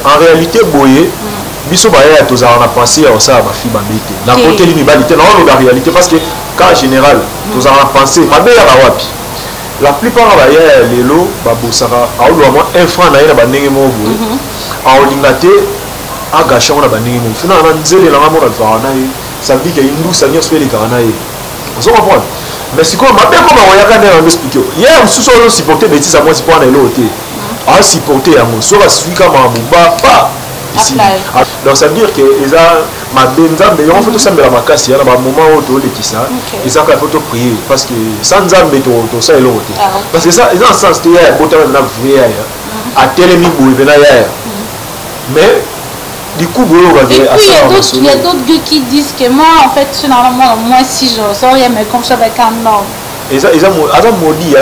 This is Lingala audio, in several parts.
en réalité boye biso baya tozala na pensée ya osala ba fille bambete na côté l'imibalité na on la réalité parce que cas général tozala na pensée mabe ya wapi la plupart baya lelo babosaka aolo moi un franc na yena bandenge mo boye aolinga te agachon na bandenge mo fina na nzele la mama na ye ça veut dire qu'il y a une douce alliance avec les Caranaïs. Vous comprenez? Mais si comme ma père comme on y a quand même expliqué. Hier on sous supporter bêtises à moi c'est pas un l'autre. À supporter à moi soit celui comme un bouba pas ici. Donc ça veut dire que ils a ma benza mais on fait tout ça mais la macasse il y a un moment où tu les ça ils ont qu'à faut prier parce que sans zambe tout ça est l'autre. Parce que ça ils ont un sens qu'il y a beaucoup de vrai à télémi boule mais du coup, et puis il y a d'autres gars qui disent que moi, en fait, normalement, moi, si je sors, mais comme ça avec un homme. Ils ont maudit,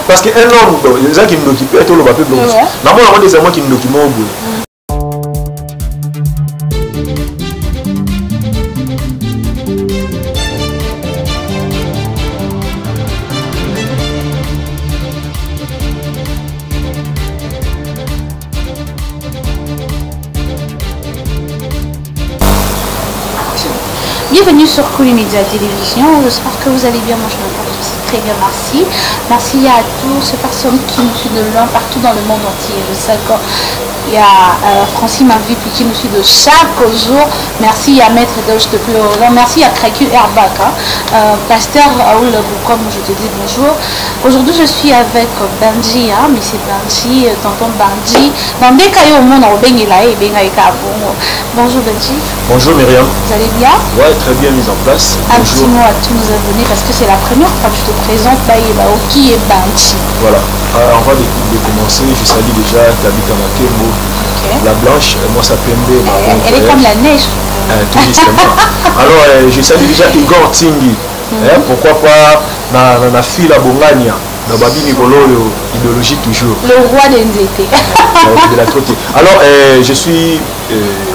parce qu'un homme, ils ont qui nous occupent, et tout le papier blanc. Normalement, on a des amants qui nous occupent au bout. Bienvenue sur Kuli Media Télévision, j'espère que vous allez bien, moi je me porte aussi très bien, merci. Merci à toutes ces personnes qui nous suivent de loin, partout dans le monde entier. Je sais qu'il y a Francine Mavipi qui nous suit de chaque jour, merci à Maître Doge depuis Orléans, merci à Kraku Herbaka, Pasteur Aoul comme je te dis bonjour. Aujourd'hui je suis avec Benji, hein, mais c'est Benji, tonton Benji. Dans des cas au monde, bonjour Benji. Bonjour Myriam. Vous allez bien? Ouais, très bien mise en place. Un petit mot à tous nos abonnés parce que c'est la première fois que je te présente qui est Benji. Voilà, avant de commencer, je salue déjà Tabitha Makembo, la blanche, moi ça Pembe. Elle est comme la neige. Tout justement. Alors, je salue déjà Igor Tingi. Pourquoi pas la fille la Bongania. Idéologie toujours. Le roi des NZT. Alors, je suis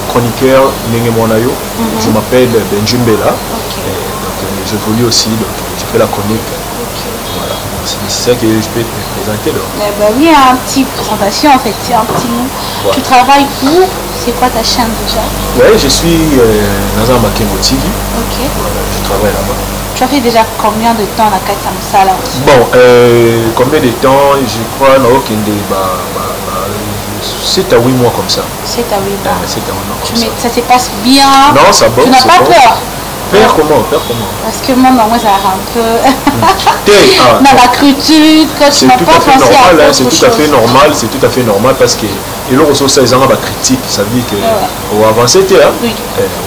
chroniqueur Nengemonayo. Je m'appelle Benji Mbela. Donc, j'évolue aussi, donc je fais la chronique. Voilà, c'est ça que je peux te présenter. Oui, un petit présentation en fait, un petit nom. Tu travailles où? C'est quoi ta chaîne déjà? Oui, je suis dans un Makengo TV. Je travaille là-bas. Tu as fait déjà combien de temps la Katamsala? Bon, combien de temps? Je crois non, 7 à 8 mois comme ça. 7 à 8 mois. 7 à 8 mois comme ça. Ça se passe bien? Non, ça va. Tu n'as pas peur? Peur comment? Parce que moi, ça a un peu... Dans la critique, tu n'as pas pensé à autre chose. C'est tout à fait normal, c'est tout à fait normal parce que et là, ça, ils ont la critique, ça veut dire qu'on va avancer, on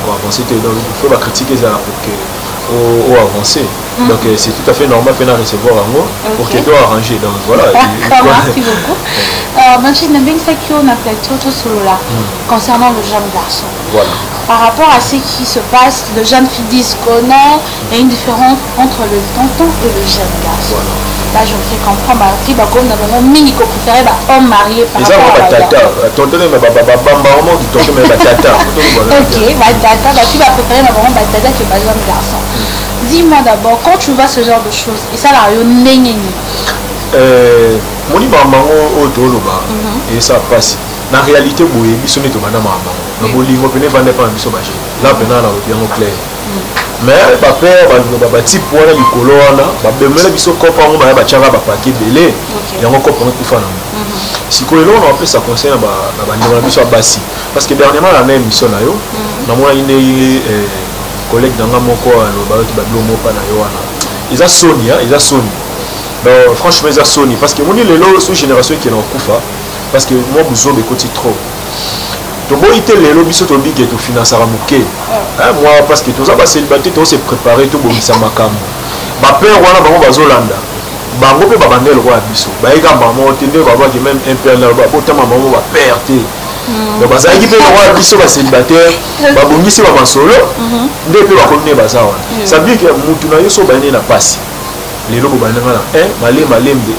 va avancer, donc il faut la critiquer ça pour que ou avancer. Donc c'est tout à fait normal de recevoir un mot pour que tu arranger. Donc voilà. Merci beaucoup. On a plateau sur là concernant le jeune garçon. Voilà. Par rapport à ce qui se passe, le jeune fille dit qu'on a, il y a une différence entre le tonton et le jeune garçon. Voilà. Là, je me fais comprendre, comme nous avons mis qu'on préférait homme marié par rapport à la tonton mais tonton mais tata. Ok, tata, tu vas préférer tata que le jeune garçon. Dis-moi d'abord, quand tu vois ce genre de choses, et ça là, mon et ça passe. En réalité, biso ne tomana mama. Na bolingo pene vande pa biso baje. Là pena na bien clair. Mais ba père ba type wana likolo wana, ba bemela biso kopa ngo ba changa ba paquet belé. Yango kopa ngo kufa na. Sikoyo on appelle ça conseil na ba ndema biso basi. Parce que dernièrement la même mission na yo, na mona ine collègue danga moko ba ba blomo pa na yo wana. Ils a Sony, ils a Sony. Donc franchement ils a Sony parce que moni lelo sous génération qui est en kufa. Parce que moi, besoin de côté trop. Donc, bon, il était le lobby sur le big et tout finance à ramouquer. Moi, parce que tous les célibataires, tous s'est préparé, tout bon, ça m'a calmé. Ma père, voilà, maman, bazolanda. Bango pe babandel le roi biso. Ba ega maman, tende ba voir que même un père là, ba potama maman va perdre. Donc, baza qui pe le roi biso ba célibataire, ba bongisi ba solo, nde pe ba connaître baza wana. Ça veut dire que mutu na yo so ba na passe. Les lobos banana, malembe.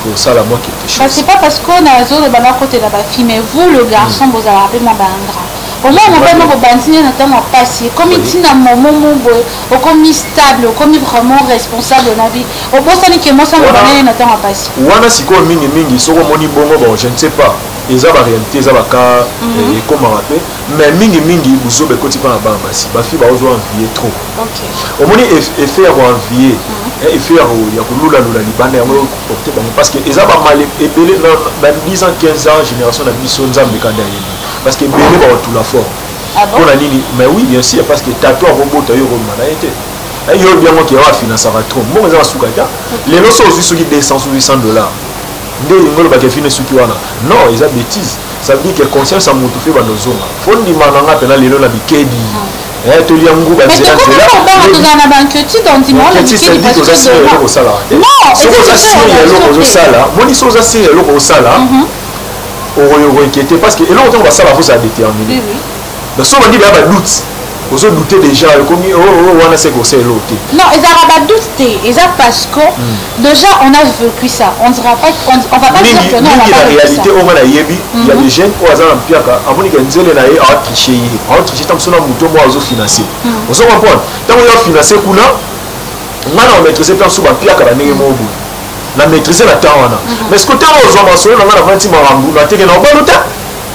Pour ça la moi qui était chose. C'est pas parce qu'on a zone de banana côté de la fille, mais vous le garçon vous avez appelé ma bandra. Au moins on va nous bantiner notamment passé. Comme il dit dans mon au comme stable, comme vraiment responsable de la vie. Au bout ça n'est que moi ça me banane notamment passé. Wana siko mingi mingi soko moni bongo bon je ne sais pas. eza ba réalité eza ba cas comme rappelé mais mingi buzo be koti pa na ba basi ba fi ba ozo envier trop au moni effet ya envier effet ya kulula libanda ya mo porter parce que eza ba mal ebele na 10 ans 15 ans génération na biso nzambe kanda yeli parce que belé ba tout la fort pour la nini mais oui bien sûr parce que tatou robot yo romana été yo bien moi qui va financer va trop bon eza suka ta les loso aussi ceux qui 200 ou 800 $. Nde ngolo ba kefine suki wana non ils a bêtise ça veut dire que conscience a mutu fait bandozonga fondi mananga pena lelo na bikedi to liangu ba nzela nzela mais comment on banqueti dans dimanche le bikedi parce que au sala non c'est ça c'est le sala moni so za c'est le sala on inquiété parce que et là on va ça la faut ça déterminer donc so on dit ba doute vous doutez déjà comme on a ces conseils l'autre non ils n'ont pas douté ils ont parce que déjà on a vécu ça on dira pas on va pas dire que non on a la réalité au moins il y a des jeunes au hasard en piaka amoni kenzele na ye a tricher tant que son muto moi aux financier vous comprenez tant on a financé kuna ngana on maîtriser plan sous ba piaka na ndenge mobu na maîtriser la temps wana mais ce que tu as aux hommes na ngana 20 marambu na teke na obaluta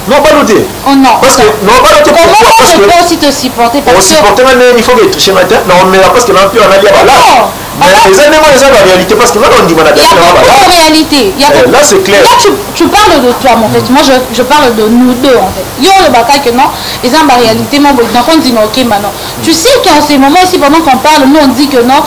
non pas noter non parce que non pas noter pourquoi parce que aussi te supporter parce que supporter il faut que tricher matin non mais parce que l'empire on a dit là mais les éléments les la réalité parce que là on dit on a il y a beaucoup de réalité là c'est clair là tu parles de toi en fait moi je parle de nous deux en fait yo le baka que non ils ont la réalité moi donc on dit OK maintenant tu sais qu'en ces moments aussi pendant qu'on parle nous on dit que non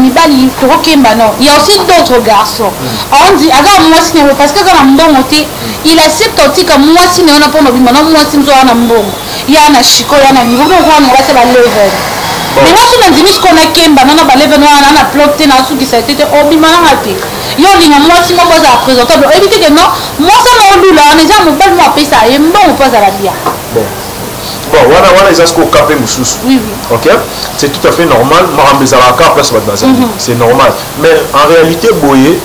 mibali OK maintenant il y a aussi d'autres garçons on dit aga moi si parce que quand on monte il accepte aussi comme moi si on a pas maintenant moi si nous on a mbongo il y a na chiko il y a na niveau on va se la level mais moi si on dit ce qu'on a kemba non ba level on a ploté na sous qui ça a été obimana raté yo linga moi si moi ça présentable éviter que non moi ça m'a lu là on est mon bel moi ça et bon pas à la bien bon voilà les asko capé mususu oui OK c'est tout à fait normal marambeza la carte place ba bazali c'est normal mais en réalité boyé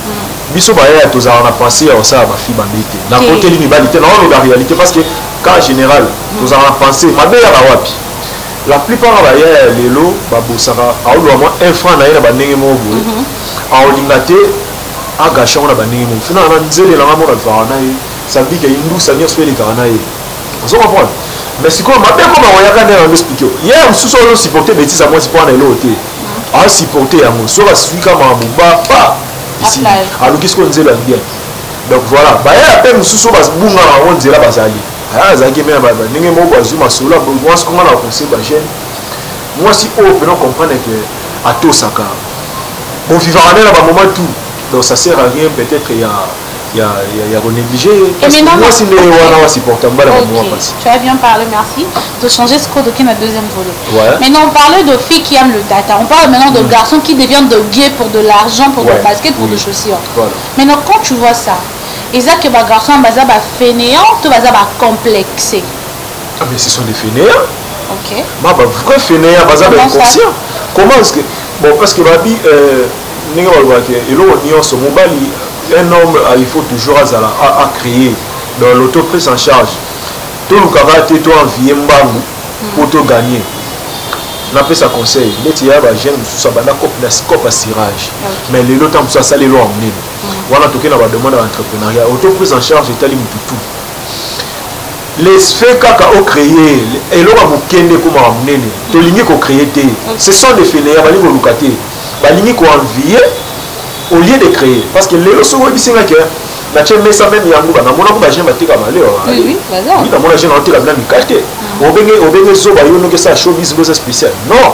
biso ba ya tozala na penser au ça ba fi ba bité na côté l'inibalité non mais la réalité parce que cas général tozala na penser mabe ya ba wapi la plupart ba ya lelo ba bosaka a lo moins un franc na ina ba ndenge mo boye a olingate a gacha on ba ndenge mo fina na nzele na mo na fana ye ça veut dire que indu ça n'y speli kana ye on comprend mais si quoi mabe ko ba oyaka na ndo expliquer hier mususu on supporter bêtise à moi si pour na eloté a supporter ya mo so ba suika ma buba pa ici alors qu'est-ce qu'on disait là bien donc voilà bah il y a peine mususu ba bunga na on dira bazali ah za game ba ndenge mo ba zuma solo moi ce qu'on a conseillé ba jeune moi si on peut comprendre que à tout ça car bon vivre en là ba moment tout donc ça sert à rien peut-être il y a renégligé parce que moi si les wana supporter mbala moi passe tu as bien parlé merci de changer ce code qui est deuxième volet maintenant on parlait de filles qui aiment le data on parle maintenant de garçons qui deviennent de gays pour de l'argent pour de basket pour de chaussures maintenant quand tu vois ça ils ont que les garçons baza ba fainéants tout baza ba complexé ah mais ce sont des fainéants OK ma ba vrai fainéants baza ba inconscient comment est-ce que bon parce que babi ninga ba ke elo nyonso mobali un homme il faut toujours à créer dans l'autoprise en charge tout le karaté tout envier mbangu pour te gagner n'a pas ça conseil neti ya ba jeune sous bana cop à cirage mais les autres ça ça les lois emmener voilà toquer na ba demande d'entrepreneuriat autoprise en charge etali mututu les faits kaka au créer et l'on va vous kende comme emmener to lingi ko créer té ce sont des fainéants bali ko lukaté balingi ko envier au lieu de créer parce que les leçons où ils disent que na tchembe ça même yango na mona ko ba jeune batika maleo oui bazar oui na mona jeune batika na mikate obenge zo ba yono que ça showbiz c'est spécial non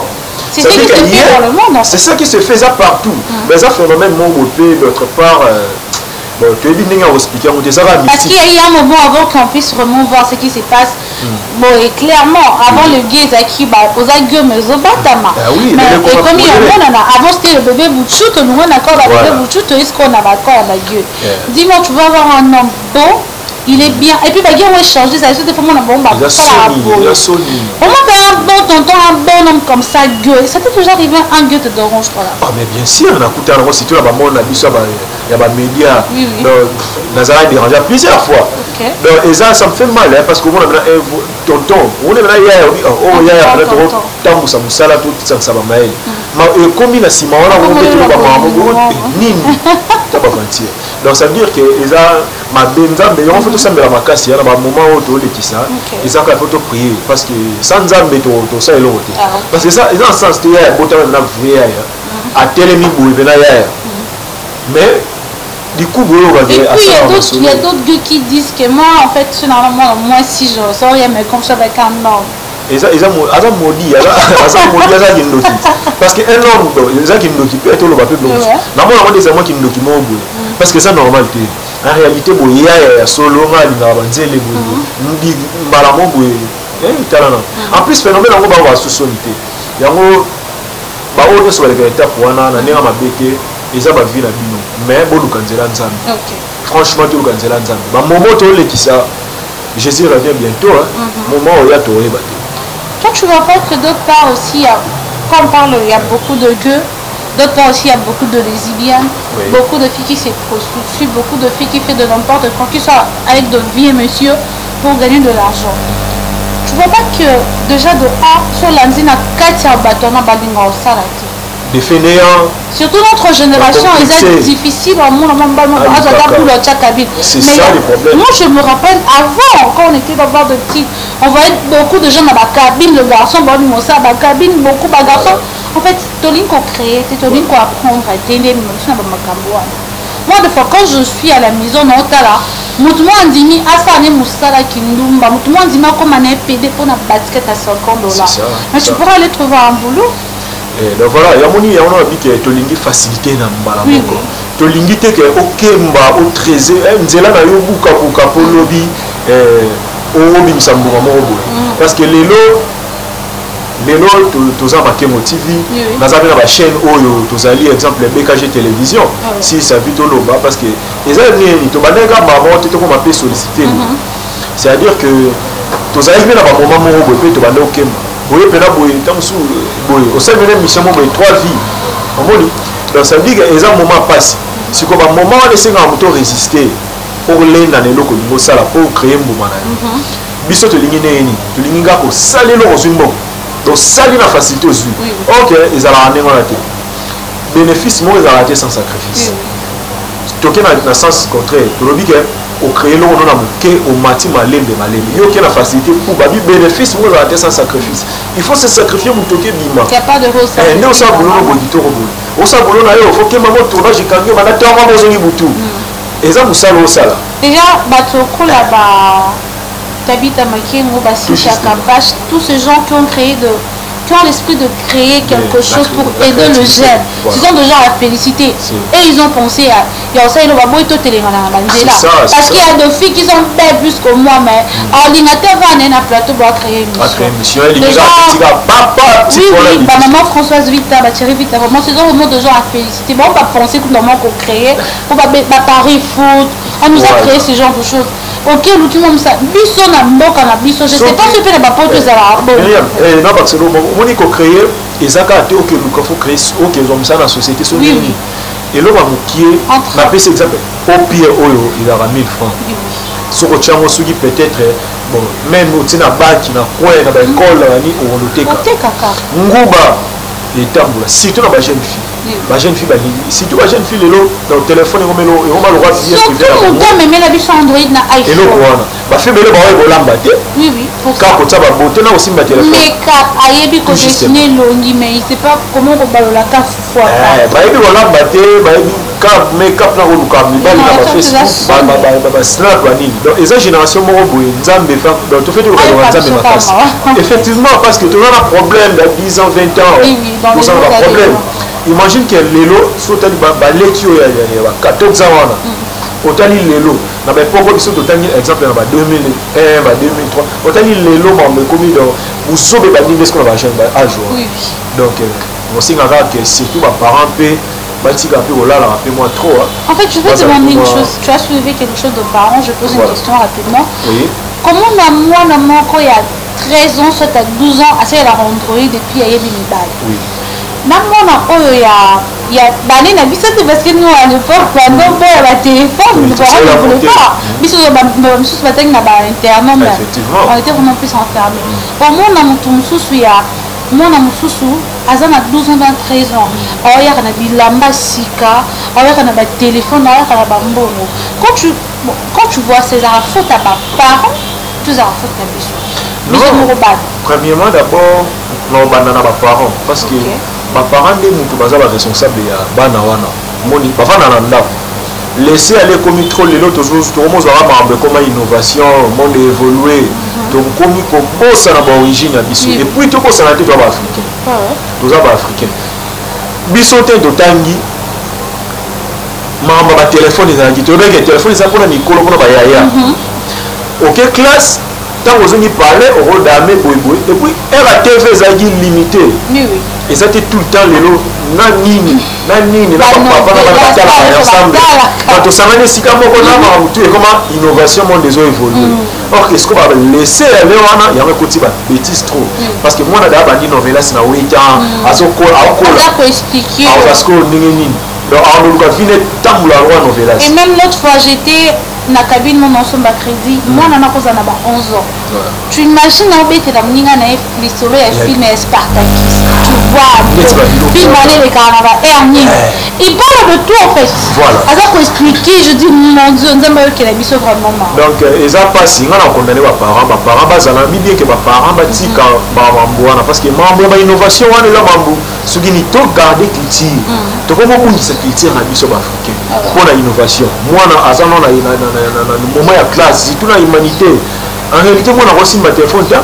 c'est ça qui se fait dans le monde c'est ça qui se fait ça partout mais ça phénomène mon beauté d'autre part bon tu es bien à expliquer on ça va parce qu'il y a un moment avant qu'on puisse vraiment voir ce qui se passe bon et clairement avant le gay zaki ba aux agues mais au batama mais et comme il y a avant c'était le bébé Bouchou que nous on accord le bébé Bouchou est-ce qu'on a d'accord la gueule dis-moi tu vas avoir un homme bon il est bien et puis bah on va changer ça c'est des fois on a bon bah pas la bonne on va faire un bon tonton un bon homme comme ça gueule ça peut toujours arriver un gueule d'orange voilà ah mais bien sûr on a écouté alors si tu là bah moi on a vu ça bah il y a bah médias Nazara dérangé plusieurs fois donc et ça me fait mal parce que on a tonton on est là hier oh hier tant ça musala tout ça va mal mais comme il a si mal on met tout bah nini ça va mentir Donc ça veut dire que ils ont ma benzambe on fait tout ça mais la makasi na ba moment où to lekisa ils ont faut prier parce que sans nzambe to ça elo te parce que ça ils ont sens te ya bota na vrai ya a telemi boui bena ya mais du coup et puis il y a d'autres gars qui disent que moi en fait normalement moi si je sors rien mais comme ça avec un homme ils ont maudit parce que un homme ils ont qui nous peut être le papier blanc normalement des hommes qui nous qui m'ont parce que ça normal en réalité bon il y a solo mal na banzele bon ndi malamo bon en plus phénomène on va sous sonité yango ba oto so les étapes wana na ndinga mabete eza ba vie na bino mais bo lukanzela nzambe franchement to lukanzela nzambe ba moment to lekisa Jésus revient bientôt moment où il y a to yeba. Toi, tu vois pas que d'autre part aussi, quand on parle, il y a beaucoup de gueux, d'autre part aussi, il y a beaucoup de lesbiennes, beaucoup de filles qui se prostituent, beaucoup de filles qui font de n'importe quoi, qui sont avec de vieux monsieur pour gagner de l'argent. Tu vois pas que déjà de A, sur l'anzina, 4 bâtons, balinga au salati. Des fainéants. Surtout notre génération, ils sont difficiles au monde, c'est ça le problème. Moi, je me rappelle avant, quand on était dans le de petits, on voyait beaucoup de gens dans la cabine, le garçon, dans la cabine, beaucoup de garçons. En fait, Tolin qu'on crée, Tolin qu'on apprend à aider, moi, des fois, quand je suis à la maison, non, là, mutumo andimi asane musala kindumba mutumo andima comme un PD pour une basket à $50. Mais tu pourras aller trouver un boulot. Donc voilà, il y a mon on a dit que tolingi facilité na mbala moko. Tolingi te que okemba au trésor nzela na yo buka buka pour lobby o bimisa mbuma moko. Parce que lelo toza Makemo TV nazabi na ba chaîne oyo tozali exemple BKG télévision si ça vit loba parce que eza ni to banega maman te ko m'appeler solliciter. C'est-à-dire que tozali na ba moment moko pe to banda okemba. Oui, mais là, au sein de la mission, il y a 3 vies. Donc ça veut dire que les moments passent. Si comme un moment, on essaie de résister pour les pour créer un moment. Biso to lingine ni, to linga ko saler le rozumbo. Donc saler la facilité aux yeux. OK, ils allaient en émanater. Bénéfice moi ils allaient rater sans sacrifice. Toké na sens contraire. To lobi que au créer l'eau on a moqué au mati malembe il y a aucune facilité pour babi bénéfice vous avez sans sacrifice il faut se sacrifier pour toquer bima il y a pas de rose et nous ça boulot bonito on ça boulot na yo faut que maman tournage kangi bana tanga bozongi butu et ça musala osala déjà batoko là ba Tabita Makengo basi Chakabash tous ces gens qui ont créé qui ont l'esprit de créer quelque chose pour aider le jeune. Ils ont déjà à féliciter. Et ils ont pensé à... Parce qu'il y a des filles qui sont belles plus que moi, mais l'ordinateur va aller à plateau pour créer une mission. Oui, maman Françoise Vita, Thierry Vita, vraiment, c'est vraiment des gens à féliciter. On va penser que nous avons créé, on va Paris foot, on nous a créé ce genre de choses. Ok, l'outil comme ça, biso na mboka na biso, je sais pas si tu n'as pas de ça. Non, parce que on dit qu'on crée, et ça quand ok, nous faut créer, ok, comme ça dans la société, et là on va moquer, on appelle cet exemple, au pire, il aura 1000 francs. Sur le champ, on peut-être, bon, même au tina banque, na coin, na l'école, ni au loteka. Nguba, et tamboula, surtout dans la jeune fille. Ma jeune fille, si tu vois jeune fille, dans le téléphone, on va le droit de dire ce que tu mais la biche Android na iPhone. Ma fille, elle va oui, pour ça. Car ça va botter là aussi ma téléphone. Mais cap, ayebi ko dessiner longi, mais il sait pas comment on va la carte fois. Ayebi on l'a batté, cap, mais cap là on cap, mais ba Facebook, ba snap ba nini. Donc esa génération mo boye, nzambe fa, donc tu fais tout le nzambe ma face. Effectivement parce que tu as un problème de 10 ans, 20 ans. Oui, dans les problème. Imagine que lelo sotali baleki oyo ya 14 ans wana otali lelo na ba poko biso totali exemple na ba 2001 ba 2003 otali lelo mambe komi do busobe ba nini est-ce qu'on va jeune ba âge donc on singa que surtout ba parents pe batika pe olala pe moi trop. En fait je vais te demander une chose, tu as soulevé quelque chose de parents, je pose une question rapidement. Oui. Comment moi na moko il y a 13 ans soit à 12 ans assez la Android depuis ayebi mibale. Oui. Namona oyo ya bane na biso te parce que nous à l'époque pendant pour la téléphone nous ne voulait pas biso biso batangi na ba internet on était vraiment plus enfermés au moins na mutu mususu ya mwana mususu Azan a 12 ans, dans 13 ans. Alors, il y a un lamba sika, alors il y a un téléphone, alors il y a un bonbon. Quand tu vois ces faute à ma parents, tu as faute à bisou. Premièrement, d'abord, non, banana ma parents parce que ma parents des mutu baza ba responsable ya bana wana. Moni ba fana na ndako. Laisser aller comme trop les autres choses, tout le monde aura marre comme innovation, monde évolué. Donc comme il faut ça na origine à biso et puis tout ça na tête ba africain. Tous ba africain. Biso te do tangi mamba ba téléphone ezalaki to beke téléphone ça pour na mikolo pour na ba yaya. OK classe tant vous y parler au rôle d'armée boy et puis RTV ezalaki limité. Oui. Et ça était tout le temps les lots nani na papa na ba ensemble. Quand on s'amène sika moko na ba tout et comment innovation monde des évolué. Or qu'est-ce qu'on va laisser aller wana ya ko ti ba bêtise trop parce que moi na da ba di novelas na 8 ans azoko ako expliquer parce que nini donc on va finir tant la loi novelas. Et même l'autre fois j'étais na cabine mon ensemble à crédit moi na koza na ba 11 ans. Tu imagines en bête la mninga na l'histoire et film Spartacus. Tu vois film aller les carnavals il parle de tout en fait. Voilà. Alors qu'on expliquer je dis mon Dieu on a que la mission vraiment. Donc ils a pas si on a condamné les parents bazana bien que les parents batika bamboana parce que mambo ba innovation wana la mambo soki ni to garder culture to ko beaucoup cette culture na biso africain pour la innovation moi na azana na moment ya classe tout la humanité en réalité moi na simba téléphone ta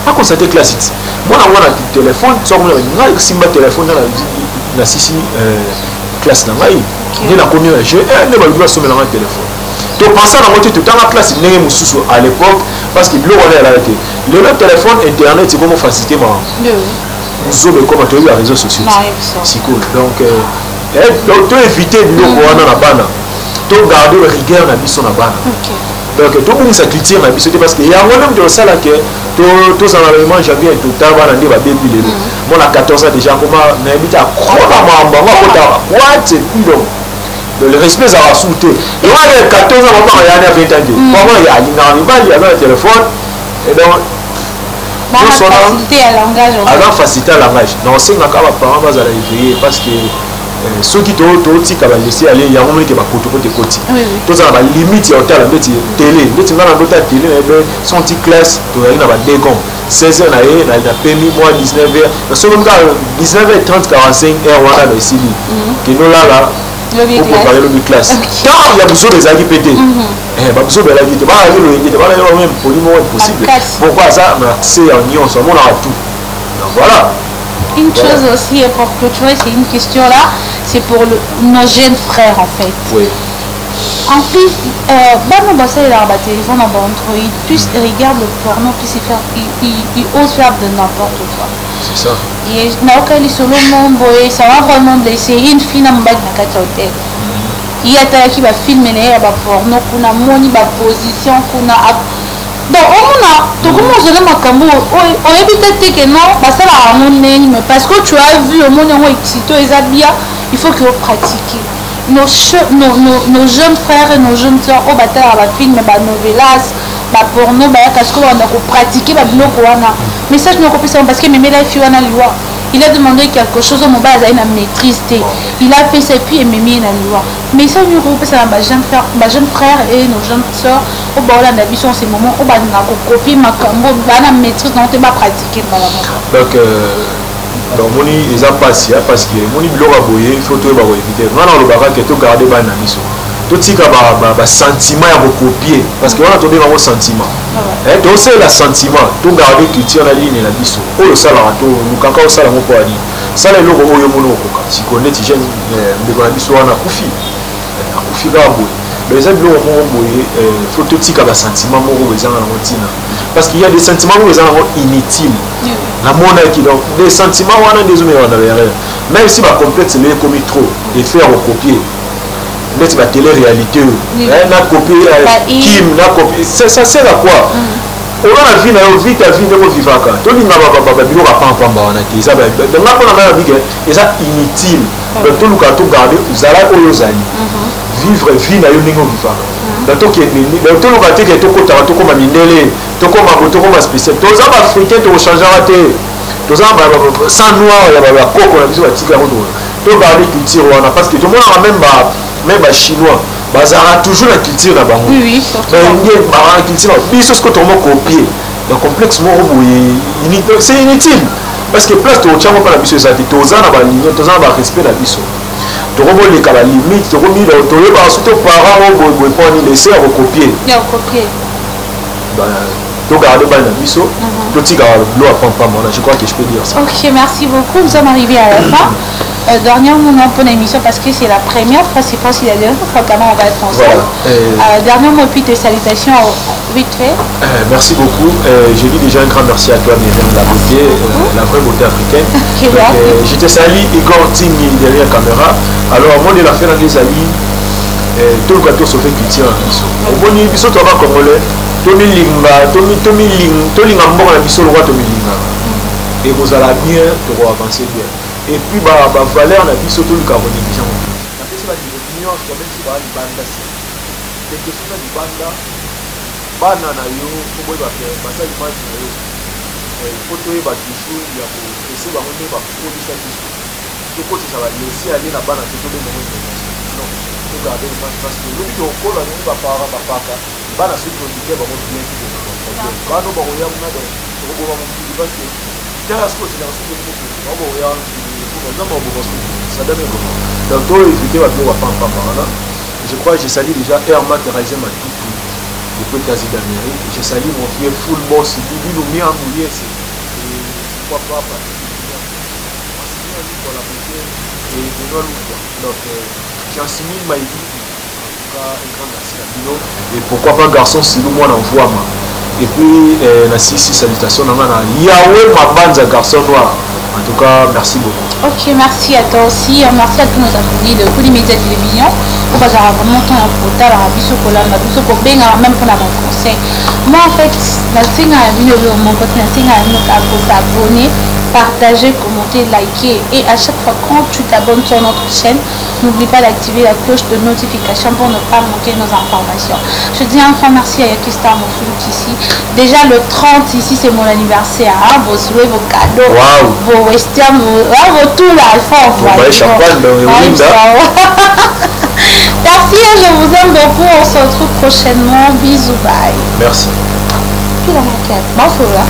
a constaté classe moi na téléphone so moi na simba téléphone na sisi classe na ngai ni na komi je ne ba lui sommer na téléphone to penser na moto tout en classe ndenge mususu à l'époque parce que bilo on est là été le téléphone internet c'est comment faciliter moi nous avons comme tu as les réseaux sociaux c'est cool donc to éviter bilo ko na bana to garder le rigueur na biso na bana donc tout le monde s'acquitte na biso parce que il y a même de ça là que tous en allemand j'avais tout temps bana ndi ba baby le moi à 14 ans déjà comment na habite à croire mamba moi what c'est puis donc le respect ça va sauter et moi à 14 ans on va y aller à 20 ans comment il y a un téléphone et donc facilité à langage alors facilité à langage non c'est na ka ba parents bazala éveiller parce que ceux qui tika ba laisser aller ya moment que ba kotokote koti to za ba limite ya hôtel mbeti télé mbeti ngana ndota télé na be son petit classe to ya na ba décom 16h na permis moi 19h na so même 19h30 45h wana na sili que nous là pour préparer le classe quand il y a besoin des avis pété ba besoin de la vie ba le même poliment possible pourquoi ça c'est en union ça on a tout donc voilà. Une chose aussi pour clôturer, c'est une question là, c'est pour nos jeunes frères en fait. Oui. En plus, bon, bah ça il a un téléphone en Android, plus ils regardent le porno, plus ils osent faire de n'importe quoi. C'est ça. Et n'a aucun sur le monde, ça va vraiment blesser une fille dans le bac de la hôtel. Il y a qui va filmer les porno, qu'on a moni, position, qu'on a. Donc on commence à makambo on évite que non ça la harmonie mais parce que tu as vu au monde on excité bien il faut que vous pratiquiez nos jeunes frères et nos jeunes sœurs au bataille à la film ba novelas ba porno ba parce que on a pratiquer ba biloko wana mais ça je ne comprends pas parce que même la fille wana liwa il a demandé quelque chose au mobile à une maîtrise il a fait ça puis il m'a mis dans la loi mais ça je ne comprends pas ma jeune frère et nos jeunes sœurs au bord de la vie en ces moments au bas de la copie ma cambo la maîtrise dans tes pas pratiquer donc moni ils a passé parce que moni biloko boye il faut tout ba éviter maintenant le baba que to garder ba na biso to tika ba sentiment ya copier parce que on a tombé dans sentiment et donc c'est le sentiment to garder culture na ligne na biso o le sala to lukaka o sala moko ali sala loko oyo mono okoka si connaît ti jeune ndeko na biso wana kufi ga boye mais ça biloko moko boye faut to tika ba sentiment moko ezanga na motina parce qu'il y a des sentiments qui sont inutiles la monnaie qui donc des sentiments wana des hommes wana même si ba complexe les commis trop et faire recopier mais tu vas télé-réalité na copier Kim na copier ça sert à quoi on a la vie na vie ta vie de vivaka to linga ba bilo ka pam wana ti ça donc na pona na vie que ça inutile donc tout le cas tout garder zala oyo zali vivre vie na yo ningo vivaka donc to qui donc tout le cas que to kota to comme mindele to comme spécial to za africain to changer raté sans noir il y a coco na biso batika rodo to garder culture wana parce que tout le monde même chinois bazara toujours la culture na bango oui surtout ba culture biso ce que tout le monde copier le complexe moko c'est inutile parce que place to tchamo pa na biso ça tozana ba ligne tozana ba respect na biso to ko boleka ba limite to ko mi to ba surtout parents bo poni laisser recopier donc regardez bien la mission petit l'eau à prendre pas mal je crois que je peux dire ça. Ok, merci beaucoup, nous sommes arrivés à la fin. Dernier moment pour l'émission parce que c'est la première fois, c'est pas si la dernière fois quand on va être ensemble. Dernier mot puis tes salutations vite fait. Merci beaucoup. Je dis déjà un grand merci à toi Myriam, la beauté, la vraie beauté africaine. Je te salue Igor Tingui derrière la caméra. Alors moi de la fin des amis, tout le gâteau se fait culture. Au bon niveau, biso toi congolais. Tomilinga mboka na biso lokwa tomilinga et vous allez bien to avancer bien et puis ba valeur na biso to luka konégligent na pesi ba opinion to même si ba libanda c'est des questions de libanda bana na yo ko boy ba faire ba ça image na yo faut to ba tissu ya ko essayer ba monter ba produire biso to ko ça va laisser aller na bana to de mo non to garder parce que le to ko la ni ba para ba paka bana suite on ba mo bien bano ba oya mna do ko ba mo ki parce que tera ce que c'est la suite de ko ba oya pour exemple ba bo ça donne donc to éviter ba ba pam là je crois que je salue déjà Herman Thérèse Matou depuis les États-Unis je salue mon frère full boss Bibi Lumia Moulier c'est pourquoi pas pour la beauté et de donc Jean-Simile Maïdi un grand merci à Bino et pourquoi pas garçon si nous moi l'envoie et puis la six salutations Yahweh Mabanza garçon noir en tout cas merci beaucoup. Ok, merci à toi aussi, merci à tous nos abonnés de tous les médias de télévision. On va vraiment temps à porter la biso kola na biso ko benga même pour la conseil. Moi en fait, la singa a vu mon côté la singa a vu t'abonner, partager, commenter, liker et à chaque fois quand tu t'abonnes sur notre chaîne, n'oublie pas d'activer la cloche de notification pour ne pas manquer nos informations. Je dis enfin merci à Yakistar mon flux ici. Déjà le 30 ici c'est mon anniversaire, hein, vos souhaits, vos cadeaux, vos westerns, vos tout là, il faut envoyer. Merci, je vous aime beaucoup, on se retrouve prochainement, bisous, bye. Merci. Puis la maquette, bon, là.